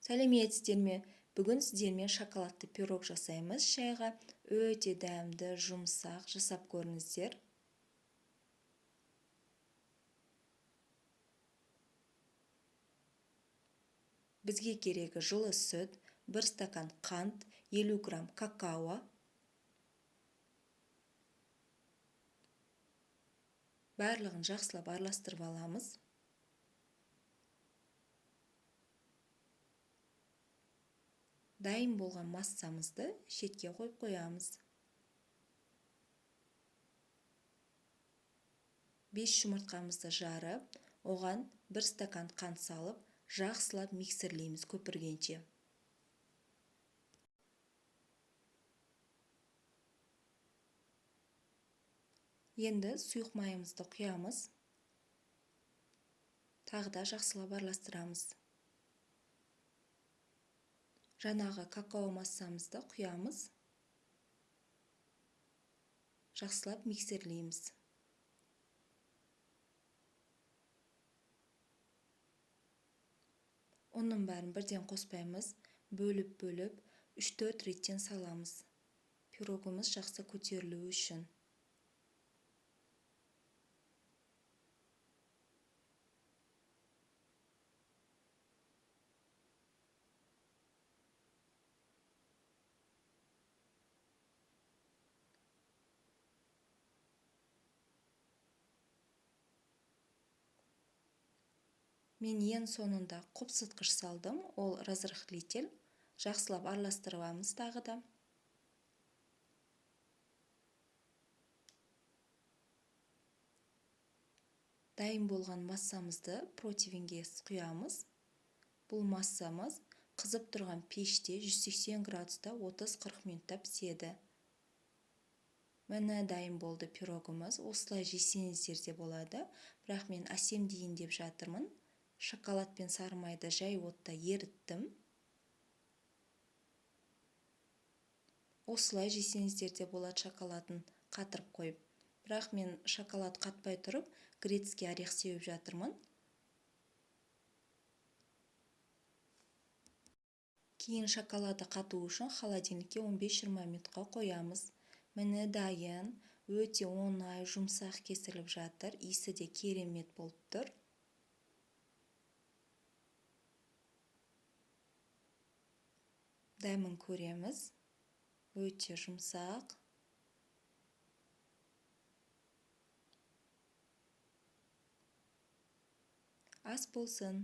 Сәлеметсіздер ме? Бүгін сіздермен шоколадты пирог жасаймыз. Шайға өте дәмді, жұмсақ жасап көріңіздер. Бізге керегі жылы сүт, 1 стакан қант, 50 грамм какао. Барлығын жақсылап араластырып аламыз. Дайын болған массамызды шетке қойып қоямыз. 5 жұмыртқамызды жарып, оған 1 стакан қант салып, жақсылап миксерлейміз көпіргенше. Енді сұйық майымызды құямыз. Тағы да жақсылап араластырамыз. Жаңағы какао массамызды құямыз. Жақсылап миксерлейміз. Оның бәрін бірден қоспаймыз. Бөліп-бөліп 3-4 реттен саламыз. Пирогымыз жақсы көтерілуі үшін. Мен ең соңында қопсытқыш салдым, ол разрыхлитель. Жақсылап араластырамыз тағы да. Дайын болған массамызды противенге құямыз. Бұл массамыз қызып тұрған пеште 180 градуста 30-40 минутта піседі. Міне дайын болды пирогымыз. Осылай жесеңіздер де болады, бірақ мен әсем дейін деп жатырмын. Шоколад пен сары майды жай отта еріттім. Осылай жесеңіздер де болады шоколадын қатырып қойып. Бірақ мен шоколад қатпай тұрып, грецкий орех сеуіп жатырмын. Кейін шоколады қату үшін холодильникке 15-20 минутқа қоямыз. Міне дайын, өте оңай, жұмсақ кесіліп жатыр. Иісі де керемет болып тұр. Дәмін көреміз. Өте жұмсақ. Ас болсын.